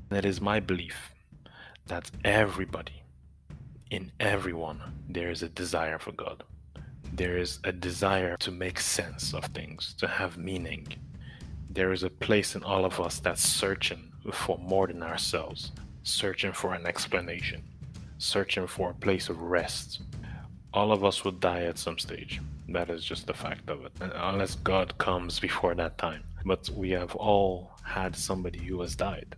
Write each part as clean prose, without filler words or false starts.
And it is my belief that everybody, in everyone, there is a desire for God. There is a desire to make sense of things, to have meaning. There is a place in all of us that's searching for more than ourselves, searching for an explanation, searching for a place of rest. All of us will die at some stage. That is just the fact of it, unless God comes before that time. But we have all had somebody who has died,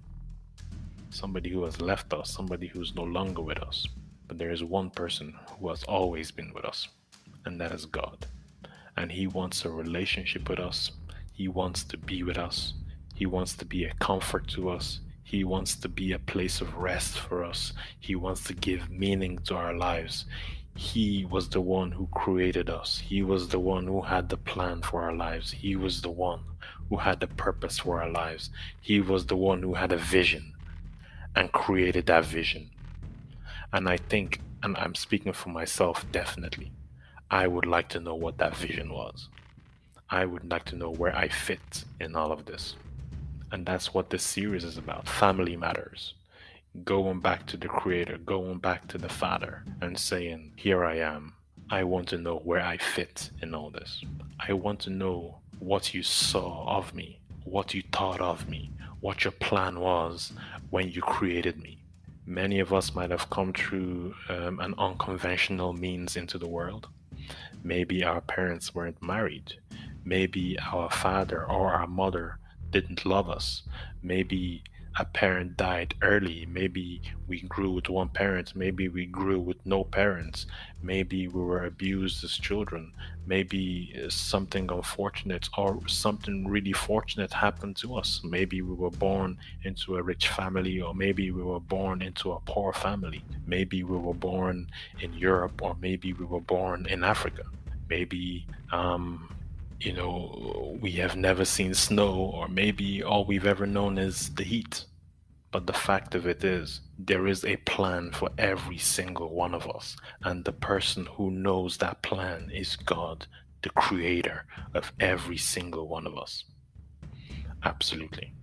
somebody who has left us, somebody who's no longer with us. But there is one person who has always been with us, and that is God. And He wants a relationship with us. He wants to be with us. He wants to be a comfort to us. He wants to be a place of rest for us. He wants to give meaning to our lives. He was the one who created us. He was the one who had the plan for our lives. He was the one who had the purpose for our lives. He was the one who had a vision and created that vision. And I think, and I'm speaking for myself definitely, I would like to know what that vision was. I would like to know where I fit in all of this. And that's what this series is about. Family matters. Going back to the Creator, going back to the Father, and saying, here I am. I want to know where I fit in all this. I want to know what you saw of me, what you thought of me, what your plan was when you created me. Many of us might have come through an unconventional means into the world. Maybe our parents weren't married. Maybe our father or our mother didn't love us. Maybe a parent died early. Maybe we grew with one parent. Maybe we grew with no parents. Maybe we were abused as children. Maybe something unfortunate or something really fortunate happened to us. Maybe we were born into a rich family, or maybe we were born into a poor family. Maybe we were born in Europe, or maybe we were born in Africa. Maybe we have never seen snow, or maybe all we've ever known is the heat. But the fact of it is, there is a plan for every single one of us, and the person who knows that plan is God, the creator of every single one of us. Absolutely.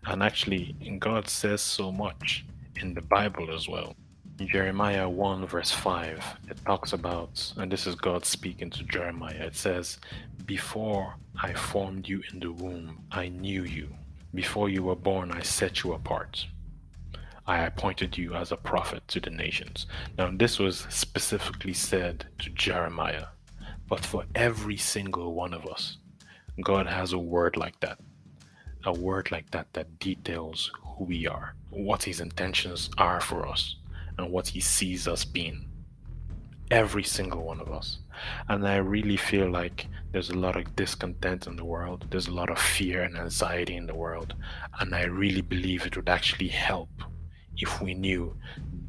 And actually, God says so much in the Bible as well. Jeremiah 1, verse 5, it talks about, and this is God speaking to Jeremiah, it says, before I formed you in the womb, I knew you. Before you were born, I set you apart. I appointed you as a prophet to the nations. Now, this was specifically said to Jeremiah, but for every single one of us, God has a word like that that details who we are, what His intentions are for us, and what He sees us being. Every single one of us. And I really feel like there's a lot of discontent in the world, there's a lot of fear and anxiety in the world, and I really believe it would actually help if we knew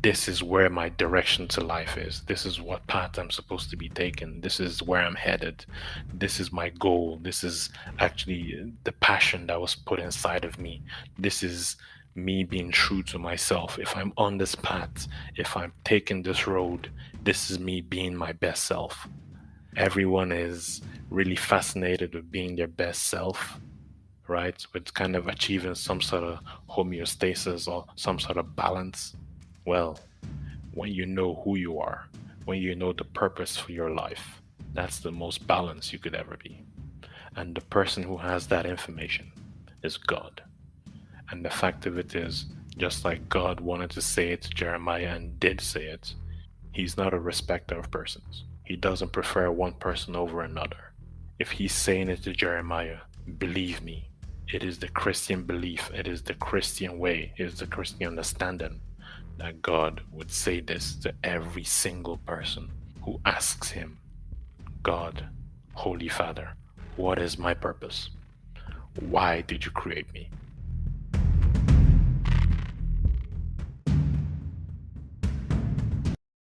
this is where my direction to life is. This is what path I'm supposed to be taking. This is where I'm headed. This is my goal. This is actually the passion that was put inside of me. This is me being true to myself. If I'm on this path, if I'm taking this road, this is me being my best self. Everyone is really fascinated with being their best self, right? With kind of achieving some sort of homeostasis or some sort of balance. Well, when you know who you are, when you know the purpose for your life, that's the most balanced you could ever be. And the person who has that information is God. And the fact of it is, just like God wanted to say it to Jeremiah and did say it, He's not a respecter of persons. He doesn't prefer one person over another. If He's saying it to Jeremiah, believe me, it is the Christian belief, it is the Christian way, it is the Christian understanding that God would say this to every single person who asks Him, God, Holy Father, what is my purpose? Why did you create me?